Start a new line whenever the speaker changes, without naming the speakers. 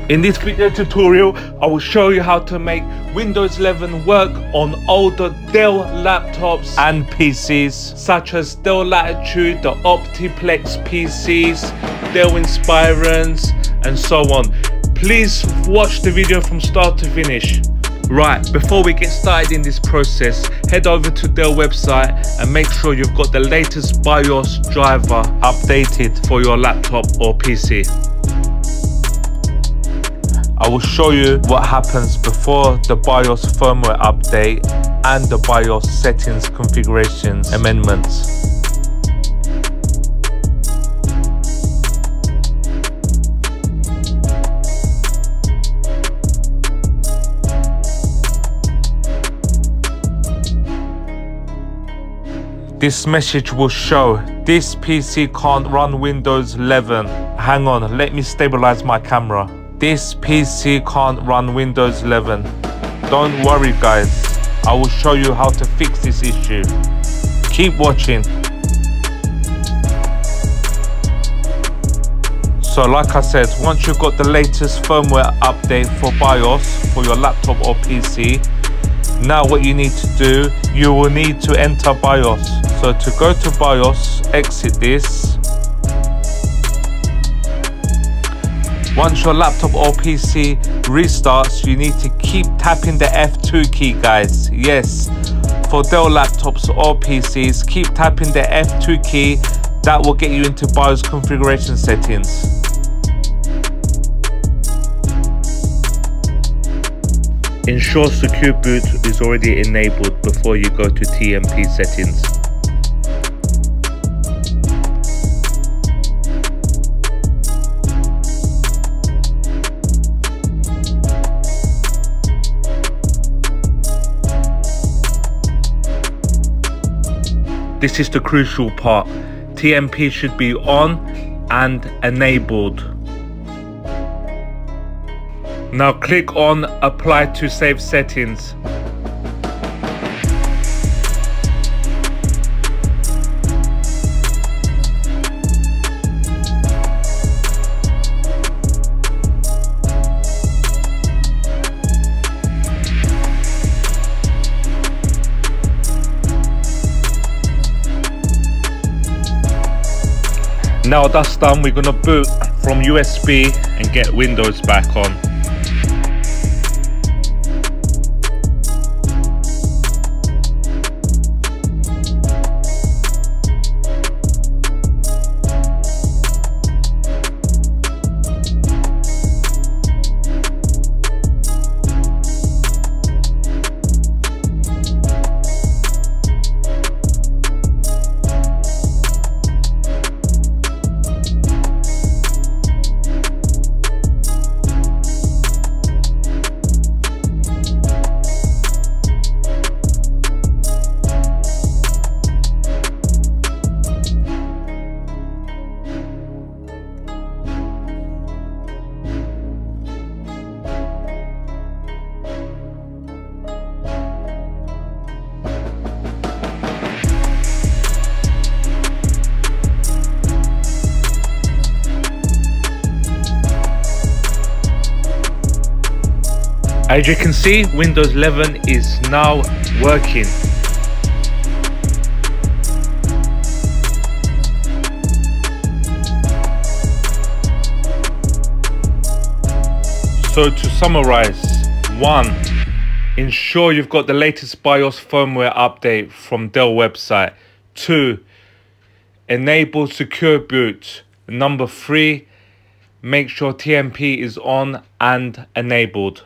In this video tutorial, I will show you how to make Windows 11 work on older Dell laptops and PCs, such as Dell Latitude, the Optiplex PCs, Dell Inspirons, and so on. Please watch the video from start to finish. Right, before we get started in this process, head over to Dell website and make sure you've got the latest BIOS driver updated for your laptop or PC. I will show you what happens before the BIOS firmware update and the BIOS settings configurations amendments. This message will show this PC can't run Windows 11. Hang on, let me stabilize my camera. This PC can't run Windows 11. Don't worry guys, I will show you how to fix this issue. Keep watching. So like I said, once you've got the latest firmware update for BIOS for your laptop or PC, now what you need to do, you will need to enter BIOS. So to go to BIOS, exit this. Once your laptop or PC restarts, you need to keep tapping the F2 key, guys. Yes, for Dell laptops or PCs, keep tapping the F2 key. That will get you into BIOS configuration settings. Ensure Secure Boot is already enabled before you go to TMP settings. This is the crucial part. TMP should be on and enabled. Now click on Apply to save settings. Now that's done, we're gonna boot from USB and get Windows back on. As you can see, Windows 11 is now working. So to summarize, 1. Ensure you've got the latest BIOS firmware update from Dell website. 2. Enable Secure Boot. Number 3. Make sure TMP is on and enabled.